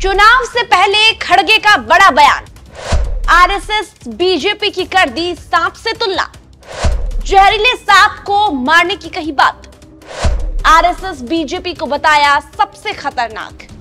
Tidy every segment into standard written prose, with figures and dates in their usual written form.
चुनाव से पहले खड़गे का बड़ा बयान। आरएसएस बीजेपी की कर दी सांप से तुलना। जहरीले सांप को मारने की कही बात। आरएसएस बीजेपी को बताया सबसे खतरनाक।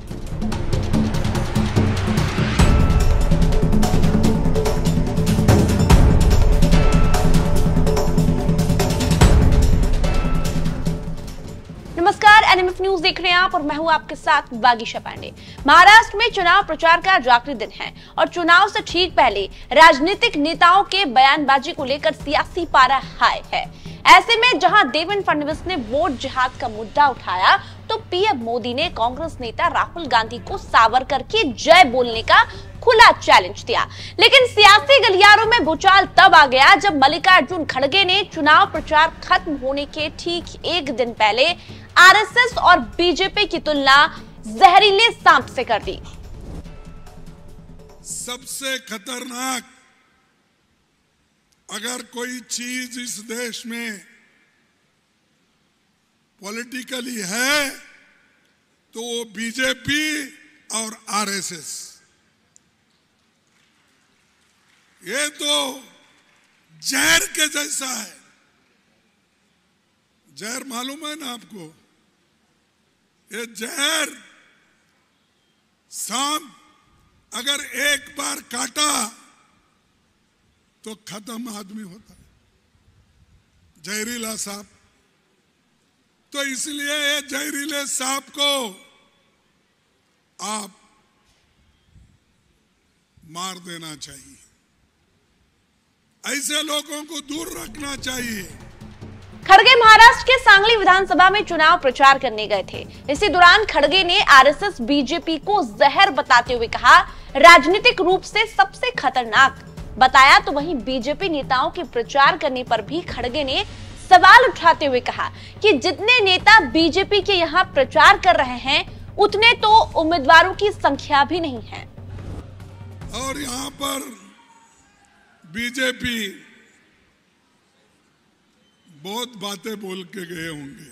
नमस्कार, एनएमएफ न्यूज देख रहे हैं आप और मैं हूं आपके साथ बागीशा पांडे। महाराष्ट्र में चुनाव प्रचार का जो आखिरी दिन है और चुनाव से ठीक पहले राजनीतिक नेताओं के बयानबाजी को लेकर सियासी पारा हाई है। ऐसे में जहां देवेंद्र फडणवीस ने वोट जिहाद का मुद्दा उठाया तो पीएम मोदी ने कांग्रेस नेता राहुल गांधी को सावरकर की जय बोलने का खुला चैलेंज दिया। लेकिन सियासी गलियारों में भूचाल तब आ गया जब मल्लिकार्जुन खड़गे ने चुनाव प्रचार खत्म होने के ठीक एक दिन पहले आरएसएस और बीजेपी की तुलना जहरीले सांप से कर दी। सबसे खतरनाक अगर कोई चीज इस देश में पॉलिटिकली है तो वो बीजेपी और आरएसएस। ये तो जहर के जैसा है। जहर मालूम है ना आपको? ये जहर सांप अगर एक बार काटा तो खत्म आदमी होता है, जहरीला सांप। तो इसलिए ये जहरीले सांप को आप मार देना चाहिए। ऐसे लोगों को दूर रखना चाहिए। खड़गे महाराष्ट्र के सांगली विधानसभा में चुनाव प्रचार करने गए थे। इसी दौरान खड़गे ने आरएसएस बीजेपी को जहर बताते हुए कहा, राजनीतिक रूप से सबसे खतरनाक बताया। तो वहीं बीजेपी नेताओं के प्रचार करने पर भी खड़गे ने सवाल उठाते हुए कहा कि जितने नेता बीजेपी के यहाँ प्रचार कर रहे हैं उतने तो उम्मीदवारों की संख्या भी नहीं है। और यहाँ पर बीजेपी बहुत बातें बोल के गए होंगे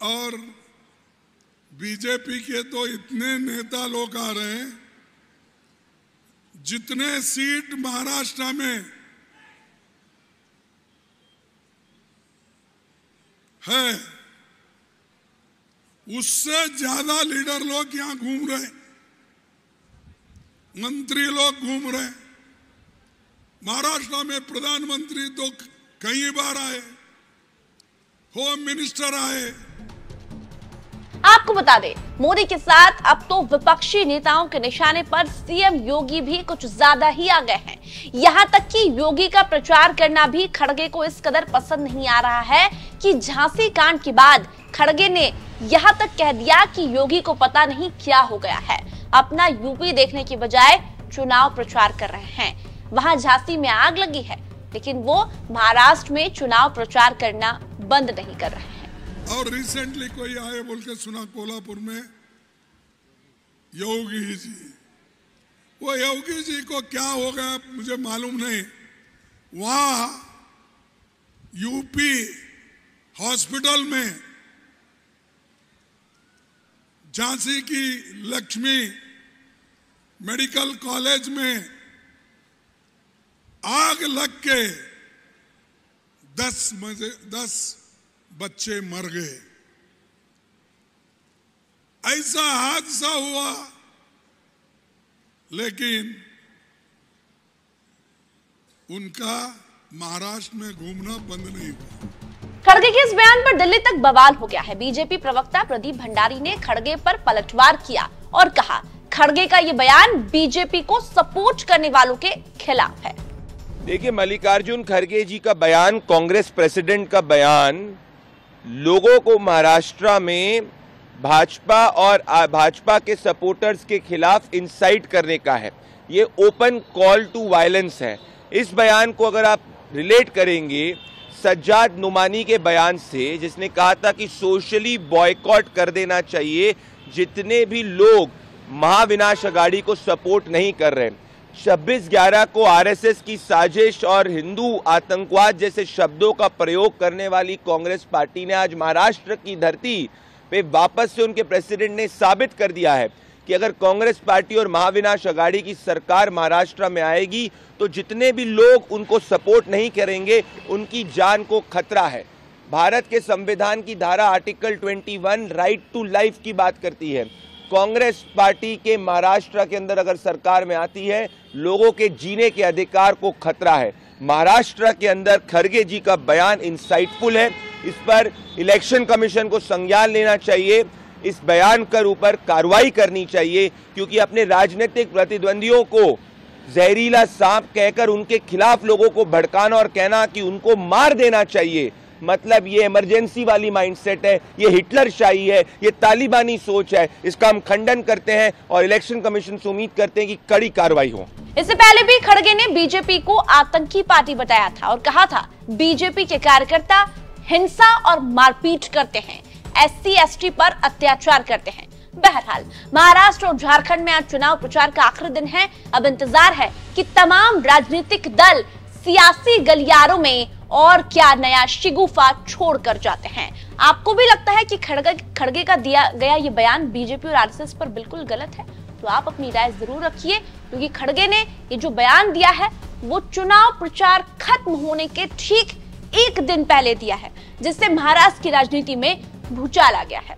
और बीजेपी के तो इतने नेता लोग आ रहे हैं। जितने सीट महाराष्ट्र में है उससे ज्यादा लीडर लोग यहां घूम रहे, मंत्री लोग घूम रहे। महाराष्ट्र में प्रधानमंत्री तो कई बार आए, होम मिनिस्टर आए। आपको बता दें, मोदी के साथ अब तो विपक्षी नेताओं के निशाने पर सीएम योगी भी कुछ ज्यादा ही आ गए हैं। यहां तक कि योगी का प्रचार करना भी खड़गे को इस कदर पसंद नहीं आ रहा है कि झांसी कांड के बाद खड़गे ने यहां तक कह दिया कि योगी को पता नहीं क्या हो गया है। अपना यूपी देखने की बजाय चुनाव प्रचार कर रहे हैं। वहां झांसी में आग लगी है लेकिन वो महाराष्ट्र में चुनाव प्रचार करना बंद नहीं कर रहे हैं। और रिसेंटली कोई आए बोल के सुना कोल्हापुर में योगी जी। वो योगी जी को क्या हो गया मुझे मालूम नहीं। वहां यूपी हॉस्पिटल में झांसी की लक्ष्मी मेडिकल कॉलेज में आग लग के 10 बच्चे मर गए। ऐसा हादसा हुआ लेकिन उनका महाराष्ट्र में घूमना बंद नहीं हुआ। खड़गे के इस बयान पर दिल्ली तक बवाल हो गया है। बीजेपी प्रवक्ता प्रदीप भंडारी ने खड़गे पर पलटवार किया और कहा, खड़गे का ये बयान बीजेपी को सपोर्ट करने वालों के खिलाफ है। देखिए, मल्लिकार्जुन खड़गे जी का बयान, कांग्रेस प्रेसिडेंट का बयान लोगों को महाराष्ट्र में भाजपा और भाजपा के सपोर्टर्स के खिलाफ इंसाइट करने का है। ये ओपन कॉल टू वायलेंस है। इस बयान को अगर आप रिलेट करेंगे सज्जाद नुमानी के बयान से, जिसने कहा था कि सोशली बॉयकॉट कर देना चाहिए जितने भी लोग महाविनाश अघाड़ी को सपोर्ट नहीं कर रहे। 26/11 को आरएसएस की साजिश और हिंदू आतंकवाद जैसे शब्दों का प्रयोग करने वाली कांग्रेस पार्टी ने आज महाराष्ट्र की धरती पे वापस से उनके प्रेसिडेंट ने साबित कर दिया है कि अगर कांग्रेस पार्टी और महाविनाश अघाड़ी की सरकार महाराष्ट्र में आएगी तो जितने भी लोग उनको सपोर्ट नहीं करेंगे उनकी जान को खतरा है। भारत के संविधान की धारा आर्टिकल 21 राइट टू लाइफ की बात करती है। कांग्रेस पार्टी के महाराष्ट्र के अंदर अगर सरकार में आती है, लोगों के जीने के अधिकार को खतरा है। महाराष्ट्र के अंदर खड़गे जी का बयान इंसाइटफुल है, इस पर इलेक्शन कमीशन को संज्ञान लेना चाहिए, इस बयान के ऊपर कार्रवाई करनी चाहिए, क्योंकि अपने राजनीतिक प्रतिद्वंदियों को जहरीला सांप कहकर उनके खिलाफ लोगों को भड़काना और कहना कि उनको मार देना चाहिए, मतलब ये इमरजेंसी वाली माइंडसेट है, ये हिटलरशाही है, ये तालिबानी सोच है। इसका हम खंडन करते हैं और इलेक्शन कमीशन से उम्मीद करते हैं कि कड़ी कार्रवाई हो। इससे पहले भी खड़गे ने बीजेपी को आतंकी पार्टी बताया था और कहा था बीजेपी के कार्यकर्ता हिंसा और मारपीट करते हैं, SC/ST पर अत्याचार करते हैं। बहरहाल महाराष्ट्र और झारखंड में आज चुनाव प्रचार का आखिरी दिन है। अब इंतजार है कि तमाम राजनीतिक दल सियासी गलियारों में और क्या नया शिगुफा छोड़कर जाते हैं। आपको भी लगता है कि खड़गे का दिया गया ये बयान बीजेपी और RSS पर बिल्कुल गलत है? तो आप अपनी राय जरूर रखिए, क्योंकि खड़गे ने ये जो बयान दिया है वो चुनाव प्रचार खत्म होने के ठीक एक दिन पहले दिया है, जिससे महाराष्ट्र की राजनीति में भूचाल आ गया है।